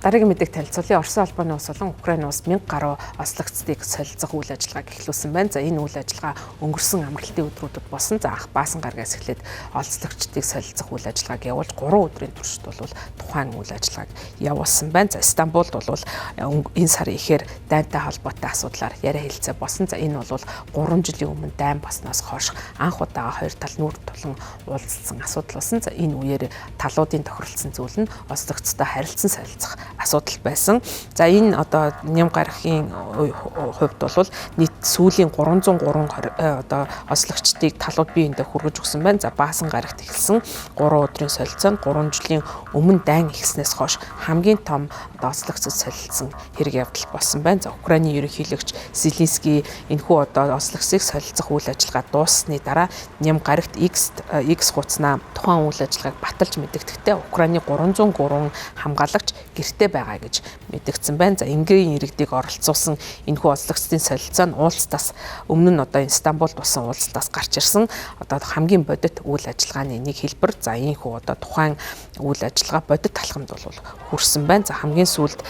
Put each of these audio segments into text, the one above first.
Дараагийн мэдээг танилцуулъя. Оросын холбооны улс болон Украины улс 1000 гаруй ослогчдыг солилцох үйл ажиллагааг эхлүүлсэн байна. За энэ үйл ажиллагаа өнгөрсөн амралтын өдрүүдэд болсон. За анх Баасан гарагаас эхлээд олзлогчдыг солилцох үйл ажиллагааг явуулж 3 өдрийн туршид бол тухайн үйл ажиллагааг явуулсан байна. За Стамбулд бол энэ сарын ихээр дайнтай холбоотой асуудлаар яриа хэлцээ болсон. За энэ бол 3 жилийн өмнө дайн босноос хойш анх удаага хоёр тал нүүр тулан уулзсан асуудал болсон. За энэ үеэр талуудын тохиролцсон зүйл нь ослогчтой харилцан солилцох асуудал байсан. За энэ одоо ням гарахын хувьд бол нийт сүүлийн 303 одоо ослогчдыг талууд биеиндээ хүргэж өгсөн байна. За Баасан гарагт эхэлсэн 3 өдрийн солилцоонд 3 жилийн өмнө дайн эхэлснээс хойш хамгийн том одоо ослогчд солилцсон хэрэг явдал болсон байна. За Украины ерөнхийлөгч Зеленский энэхүү одоо ослогчдыг солилцох үйл ажиллагаа дууссаны дараа ням гарагт X хуудасна тухайн үйл ажиллагааг баталж мэдэгдэхдээ Украины 303 хамгаалагч гэртээ байгаа гэж мэдэгдсэн байна. За энгийн иргэдийг оролцуулсан энэхүү ослогчдын солилцоо нь уулзтаас өмнө нь одоо Стамбулд болсон уулзтаас гарч ирсэн одоо хамгийн бодит үйл ажиллагааны нэг хэлбэр. За ийхүү одоо тухайн үйл ажиллагаа бодит талхамд бол хүрсэн байна. За хамгийн сүүлд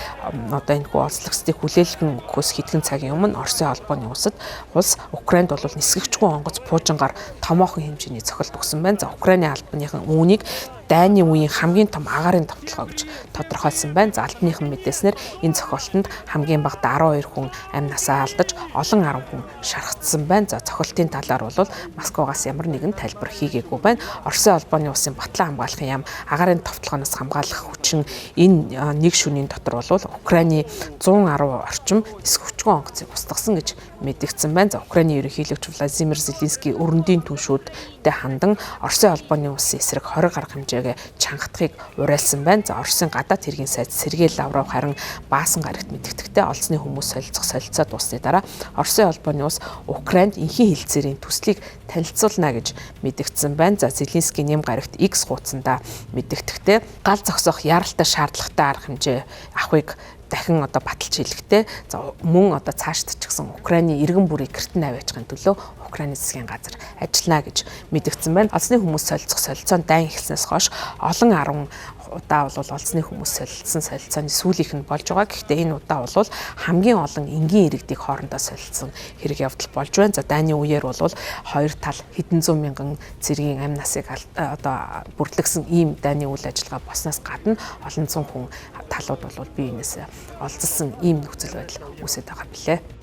одоо энэхүү ослогчдыг хүлээлгэн өгөхөөс хэдхэн цагийн өмнө Оросын холбооны улс Украинд бол нисгэгчгүй онгоц пуужингаар томоохон хэмжээний цохилт өгсөн байна. За Украины албаныхан үүнийг дайны үеийн хамгийн том агаарын товтлогоо гэж тодорхойлсон байна. За албаныхан мэдээснээр энэ цохилтонд хамгийн багадаа 12 хүн амь насаа алдаж олон 10 хүн шархагдсан байна. За цохилтын талаар бол Москвагаас ямар нэгэн тайлбар хийгээгүй байна. Оросын холбооны улсын батлан хамгаалахын яам агаарын товтлогоноос хамгаалах хүчин энэ нэг шөнийн дотор бол Украины 110 орчим нисгэгчгүй онгоцыг устгасан гэж мэдэгдсэн байна. За Украины ерөнхийлөгч Владимир Зеленский өрөндийн түншүүдтэй хандан Оросын холбооны улсын эсрэг 20 гаруй хэмжээгээ чангатахыг уриалсан байна. За Оросын гадаад хэргийн сайд Сергей Лавров харин Баасан гарагт мэдэгдэхдээ олзны хүмүүс солилцоо дуусны дараа Оросын холбооны улс Украинд энхийн хэлцээрийн төслийг танилцуулна гэж мэдэгдсэн байна. За Зеленский нэм гарагт X хуудсандаа мэдэгдэхдээ гал зогсоох яралтай шаардлагатай арга хэмжээ авахыг дахин одоо баталж хэлэхдээ за мөн одоо цаашд ч гэсэн Украины иргэн бүрийг гэртэн аваачхын төлөө Украины засгийн газар ажиллана гэж мэдэгдсэн байна. Олзны хүмүүс солилцох солилцоонд дайн эхэлснээс хойш олон 10 удаа бол олзны хүмүүс солилцсон солилцооны сүүлийнх нь болж байгаа. Гэхдээ энэ удаа бол хамгийн олон энгийн иргэдийг хоорондоо солилцсон хэрэг явдал болж байна. За дайны үеэр бол хоёр тал хэдэн зуун мянган цэргийн амь насыг одоо бүрдлэгсэн ийм дайны үйл ажиллагаа болсноос гадна олон зуун хүн талууд бол бие биенээсээ олзсон ийм нөхцөл байдал үүсэж байгаа билээ.